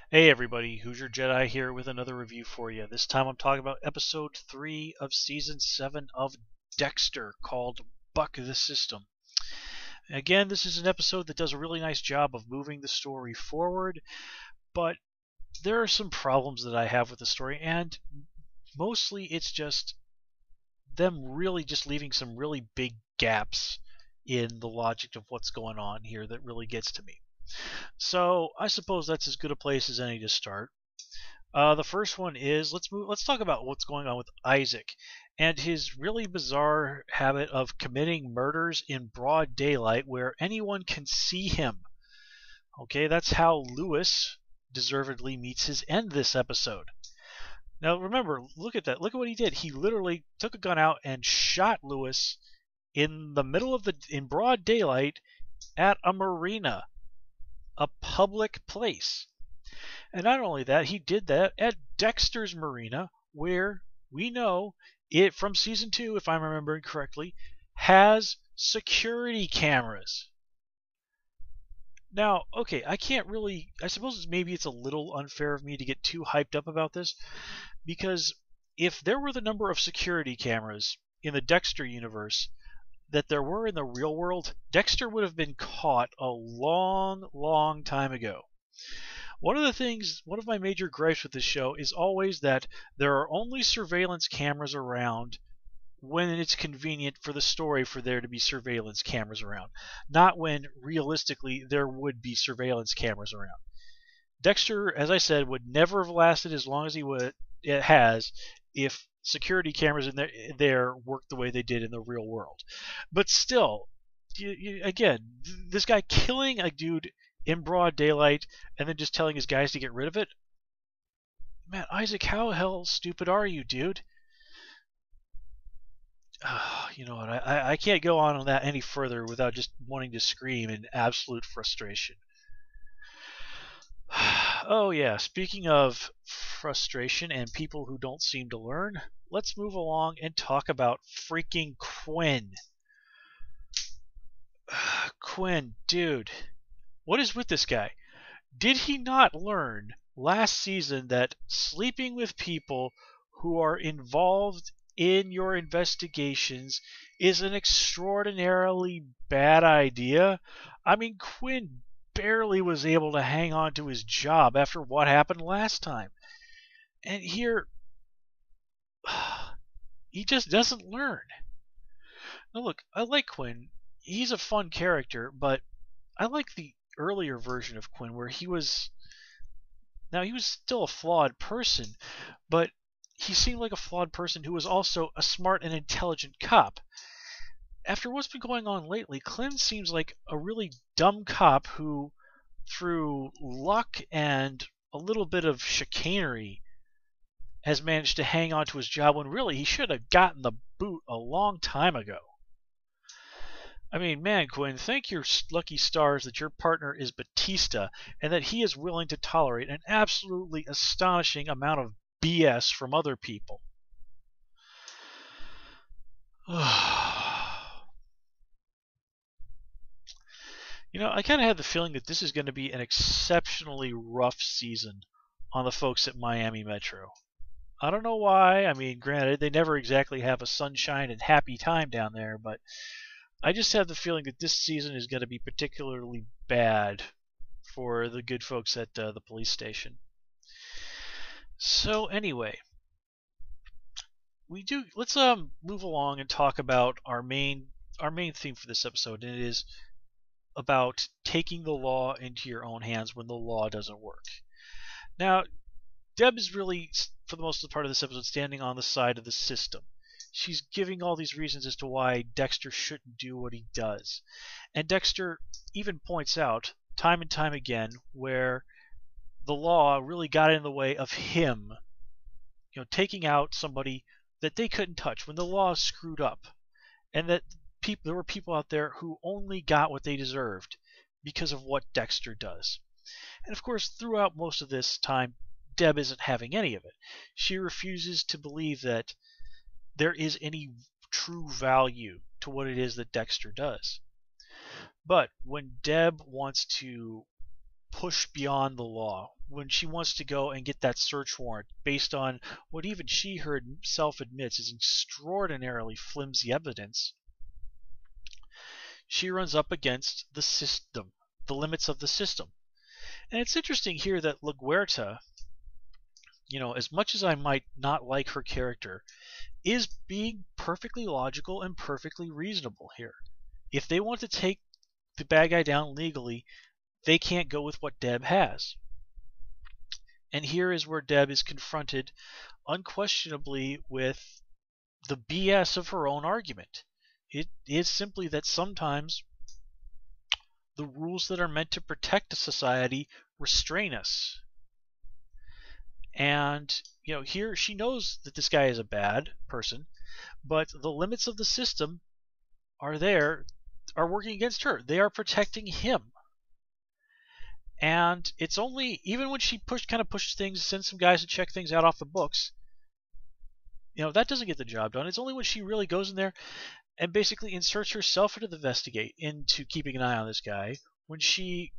Hey everybody, Hoosier Jedi here with another review for you. This time I'm talking about episode 3 of season 7 of Dexter called Buck the System. Again, this is an episode that does a really nice job of moving the story forward, but there are some problems that I have with the story, and mostly it's just them really just leaving some really big gaps in the logic of what's going on here that really gets to me. So I suppose that's as good a place as any to start. The first one is let's talk about what's going on with Isaac and his really bizarre habit of committing murders in broad daylight where anyone can see him. Okay, that's how Lewis deservedly meets his end this episode. Now remember, look at that. Look at what he did. He literally took a gun out and shot Lewis in broad daylight at a marina, a public place. And not only that, he did that at Dexter's Marina, where we know it from season 2, if I'm remembering correctly, has security cameras. Now, okay, I suppose maybe it's a little unfair of me to get too hyped up about this, because if there were the number of security cameras in the Dexter universe that there were in the real world, Dexter would have been caught a long, long time ago. One of my major gripes with this show is always that there are only surveillance cameras around when it's convenient for the story for there to be surveillance cameras around, not when realistically there would be surveillance cameras around. Dexter, as I said, would never have lasted as long as it has if security cameras in there worked the way they did in the real world. But still, again, this guy killing a dude in broad daylight and then just telling his guys to get rid of it. Man, Isaac, how hell stupid are you, dude? You know what? I can't go on that any further without just wanting to scream in absolute frustration. Oh, yeah, speaking of frustration and people who don't seem to learn, let's move along and talk about freaking Quinn. Quinn, dude. What is with this guy? Did he not learn last season that sleeping with people who are involved in your investigations is an extraordinarily bad idea? I mean, Quinn barely was able to hang on to his job after what happened last time. And here, he just doesn't learn. Now, look, I like Quinn. He's a fun character, but I like the earlier version of Quinn where he was still a flawed person, but he seemed like a flawed person who was also a smart and intelligent cop. After what's been going on lately, Quinn seems like a really dumb cop who, through luck and a little bit of chicanery, has managed to hang on to his job when really he should have gotten the boot a long time ago. I mean, man, Quinn, thank your lucky stars that your partner is Batista and that he is willing to tolerate an absolutely astonishing amount of BS from other people. You know, I kind of had the feeling that this is going to be an exceptionally rough season on the folks at Miami Metro. I don't know why. I mean, granted, they never exactly have a sunshine and happy time down there, but I just have the feeling that this season is going to be particularly bad for the good folks at the police station. So anyway, let's move along and talk about our main theme for this episode, and it is about taking the law into your own hands when the law doesn't work. Now, Deb is really, for the most part of this episode, standing on the side of the system. She's giving all these reasons as to why Dexter shouldn't do what he does. And Dexter even points out, time and time again, where the law really got in the way of him, taking out somebody that they couldn't touch when the law screwed up. And that there were people out there who only got what they deserved because of what Dexter does. And of course, throughout most of this time, Deb isn't having any of it. She refuses to believe that there is any true value to what it is that Dexter does. But when Deb wants to push beyond the law, when she wants to go and get that search warrant based on what even she herself admits is extraordinarily flimsy evidence, she runs up against the system, the limits of the system. And it's interesting here that LaGuerta, as much as I might not like her character, is being perfectly logical and perfectly reasonable here. If they want to take the bad guy down legally, they can't go with what Deb has. And here is where Deb is confronted unquestionably with the BS of her own argument. It is simply that sometimes the rules that are meant to protect a society restrain us. And, here she knows that this guy is a bad person, but the limits of the system are working against her. They are protecting him. And it's only, even when she pushes things, sends some guys to check things out off the books, that doesn't get the job done. It's only when she really goes in there and basically inserts herself into keeping an eye on this guy, when she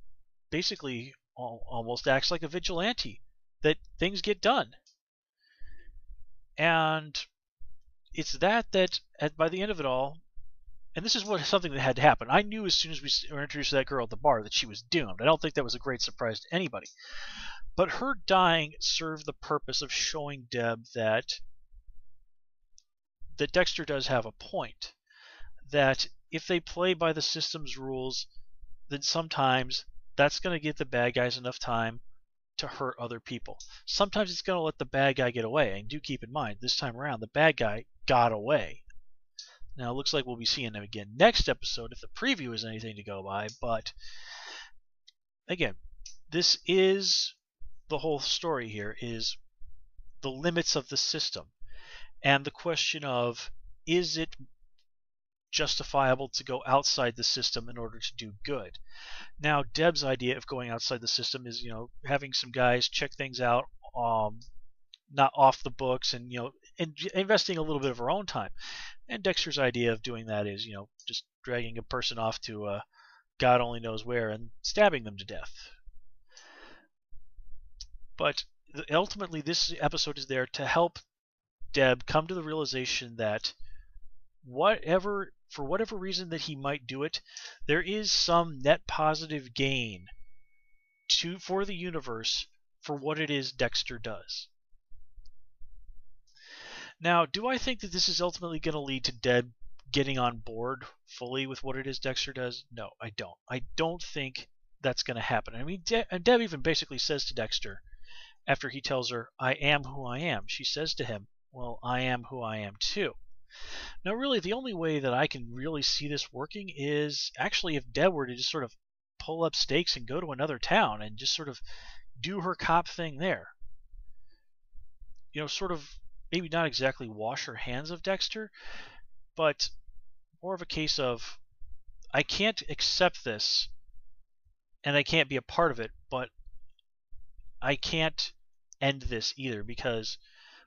basically almost acts like a vigilante, that things get done. And it's that by the end of it all, and this is something that had to happen. I knew as soon as we were introduced to that girl at the bar that she was doomed. I don't think that was a great surprise to anybody. But her dying served the purpose of showing Deb that Dexter does have a point. That if they play by the system's rules, then sometimes that's going to give the bad guys enough time to hurt other people. Sometimes it's going to let the bad guy get away. And do keep in mind, this time around, the bad guy got away. Now, it looks like we'll be seeing him again next episode, if the preview is anything to go by. But, again, this is the whole story here, is the limits of the system. And the question of, is it justifiable to go outside the system in order to do good? Now, Deb's idea of going outside the system is, having some guys check things out, not off the books, and investing a little bit of her own time. And Dexter's idea of doing that is, just dragging a person off to God only knows where and stabbing them to death. But ultimately, this episode is there to help Deb come to the realization that for whatever reason that he might do it, there is some net positive gain for the universe for what it is Dexter does. Now, do I think that this is ultimately going to lead to Deb getting on board fully with what it is Dexter does? No, I don't. I don't think that's going to happen. I mean, Deb even basically says to Dexter, after he tells her, "I am who I am," she says to him, "Well, I am who I am too." Now, really, the only way that I can really see this working is actually if Deb were to just sort of pull up stakes and go to another town and just sort of do her cop thing there. Sort of maybe not exactly wash her hands of Dexter, but more of a case of, I can't accept this and I can't be a part of it, but I can't end this either, because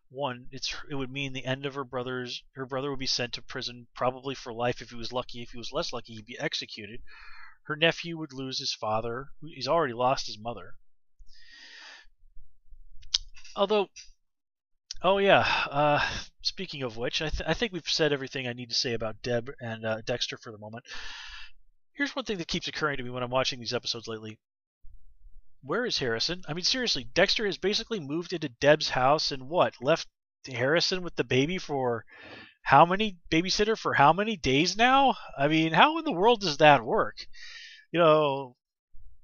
one, it would mean the end of her brother would be sent to prison, probably for life if he was lucky. If he was less lucky, he'd be executed. Her nephew would lose his father. He's already lost his mother. Although, oh yeah, speaking of which, I think we've said everything I need to say about Deb and Dexter for the moment. Here's one thing that keeps occurring to me when I'm watching these episodes lately. Where is Harrison? I mean, seriously, Dexter has basically moved into Deb's house and left Harrison with the baby for babysitter for how many days now? I mean, how in the world does that work? The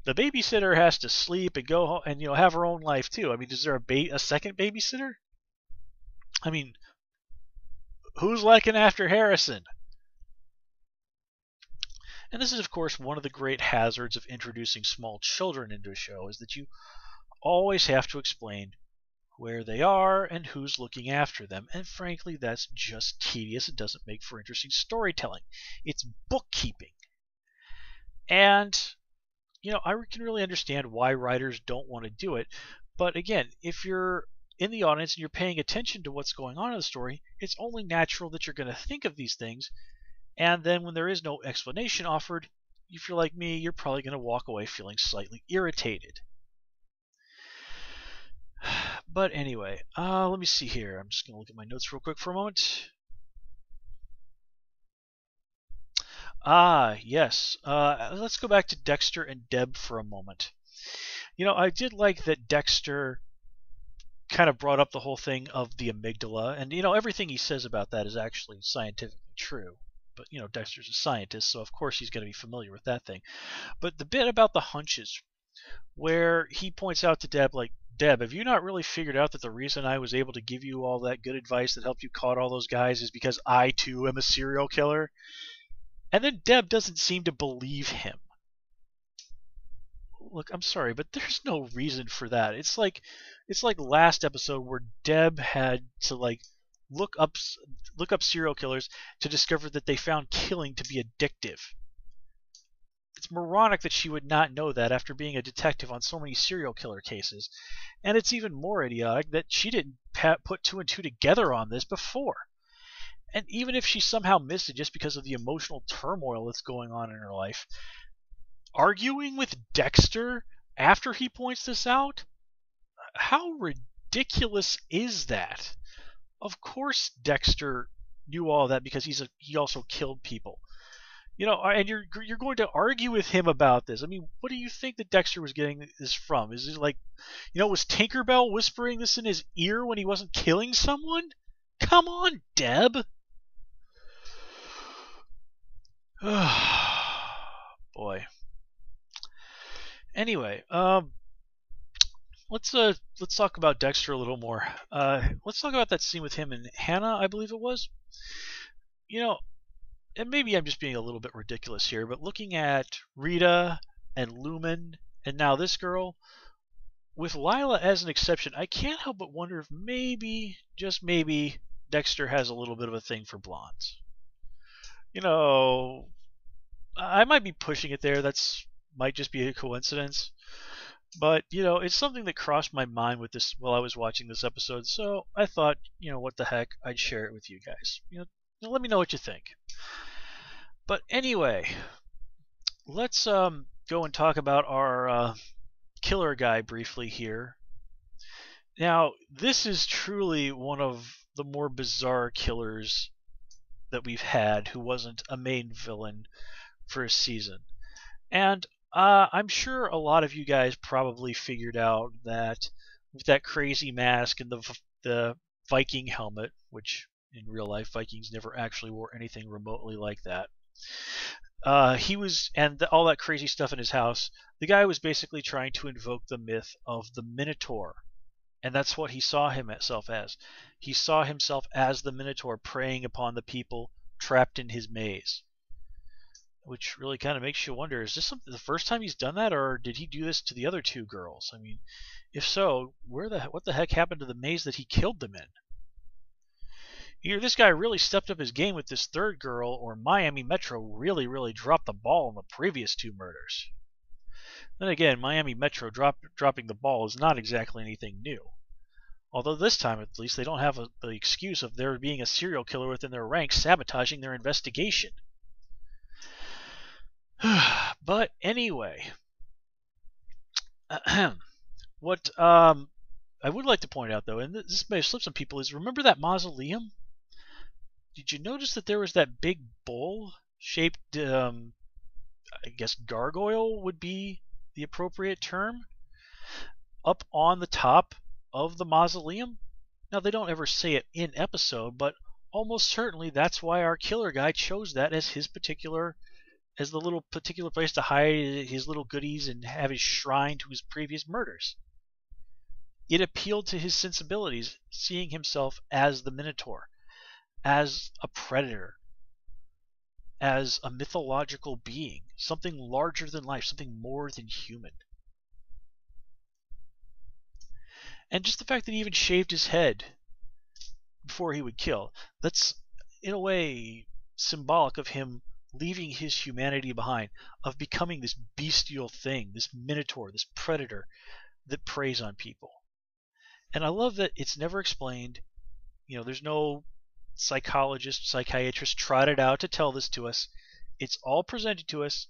babysitter has to sleep and go home and have her own life too. I mean, is there a second babysitter? I mean, who's looking after Harrison? And this is, of course, one of the great hazards of introducing small children into a show, is that you always have to explain where they are and who's looking after them. And frankly, that's just tedious. It doesn't make for interesting storytelling. It's bookkeeping. And, I can really understand why writers don't want to do it. But again, if you're in the audience and you're paying attention to what's going on in the story, it's only natural that you're going to think of these things. And then when there is no explanation offered, if you're like me, you're probably going to walk away feeling slightly irritated. But anyway, let me see here. I'm just going to look at my notes real quick for a moment. Yes. Let's go back to Dexter and Deb for a moment. I did like that Dexter kind of brought up the whole thing of the amygdala, and everything he says about that is actually scientifically true. But Dexter's a scientist, so of course he's going to be familiar with that thing. But the bit about the hunches, where he points out to Deb, like, Deb, have you not really figured out that the reason I was able to give you all that good advice that helped you caught all those guys is because I too am a serial killer? And then Deb doesn't seem to believe him. Look, I'm sorry, but there's no reason for that. It's like last episode where Deb had to look up serial killers to discover that they found killing to be addictive. It's moronic that she would not know that after being a detective on so many serial killer cases. And it's even more idiotic that she didn't put two and two together on this before. And even if she somehow missed it just because of the emotional turmoil that's going on in her life, arguing with Dexter after he points this out? How ridiculous is that? Of course Dexter knew all that because he also killed people. And you're going to argue with him about this. I mean, what do you think that Dexter was getting this from? Is it like, was Tinkerbell whispering this in his ear when he wasn't killing someone? Come on, Deb. Boy. Anyway, let's talk about Dexter a little more. Let's talk about that scene with him and Hannah, I believe it was. And maybe I'm just being a little bit ridiculous here, but looking at Rita and Lumen and now this girl, with Lila as an exception, I can't help but wonder if maybe, just maybe, Dexter has a little bit of a thing for blondes. I might be pushing it there. Might just be a coincidence. But, it's something that crossed my mind with this while I was watching this episode, so I thought, what the heck, I'd share it with you guys. Let me know what you think. But anyway, let's go and talk about our killer guy briefly here. Now, this is truly one of the more bizarre killers that we've had who wasn't a main villain for a season. And I'm sure a lot of you guys probably figured out that with that crazy mask and the Viking helmet, which in real life Vikings never actually wore anything remotely like that. All that crazy stuff in his house, the guy was basically trying to invoke the myth of the Minotaur. And that's what he saw himself as. He saw himself as the Minotaur preying upon the people trapped in his maze. Which really kind of makes you wonder, is this the first time he's done that, or did he do this to the other two girls? I mean, if so, what the heck happened to the maze that he killed them in? Either this guy really stepped up his game with this third girl, or Miami Metro really, really dropped the ball on the previous two murders. Then again, Miami Metro dropping the ball is not exactly anything new. Although this time, at least, they don't have the excuse of there being a serial killer within their ranks sabotaging their investigation. But anyway, what I would like to point out, though, and this may have slipped some people, is remember that mausoleum? Did you notice that there was that big bowl-shaped, I guess gargoyle would be the appropriate term, up on the top of the mausoleum? Now, they don't ever say it in episode, but almost certainly that's why our killer guy chose that as the little particular place to hide his little goodies and have his shrine to his previous murders. It appealed to his sensibilities, seeing himself as the Minotaur, as a predator, as a mythological being, something larger than life, something more than human. And just the fact that he even shaved his head before he would kill, that's in a way symbolic of him leaving his humanity behind, of becoming this bestial thing, this minotaur, this predator that preys on people. And I love that it's never explained. There's no psychologist, psychiatrist trotted out to tell this to us. It's all presented to us,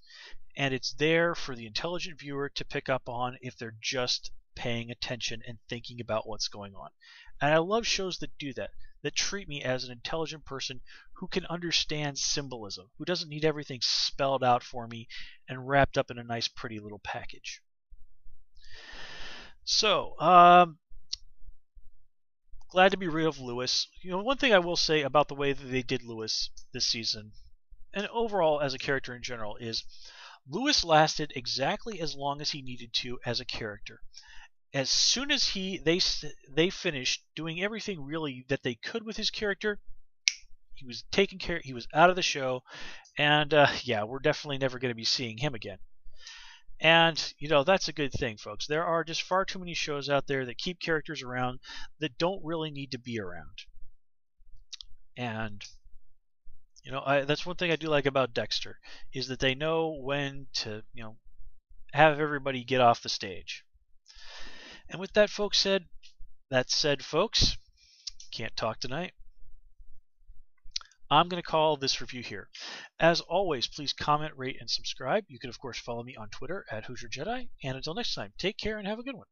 and it's there for the intelligent viewer to pick up on if they're just paying attention and thinking about what's going on. And I love shows that do that, that treat me as an intelligent person who can understand symbolism, who doesn't need everything spelled out for me and wrapped up in a nice, pretty little package. So, glad to be rid of Lewis. One thing I will say about the way that they did Lewis this season, and overall as a character in general, is Lewis lasted exactly as long as he needed to as a character. As soon as they finished doing everything really that they could with his character, he was taken care. He was out of the show, and yeah, we're definitely never going to be seeing him again. And that's a good thing, folks. There are just far too many shows out there that keep characters around that don't really need to be around. And that's one thing I do like about Dexter, is that they know when to have everybody get off the stage. And with that, said, folks, can't talk tonight. I'm going to call this review here. As always, please comment, rate, and subscribe. You can, of course, follow me on Twitter @HoosierJedi. And until next time, take care and have a good one.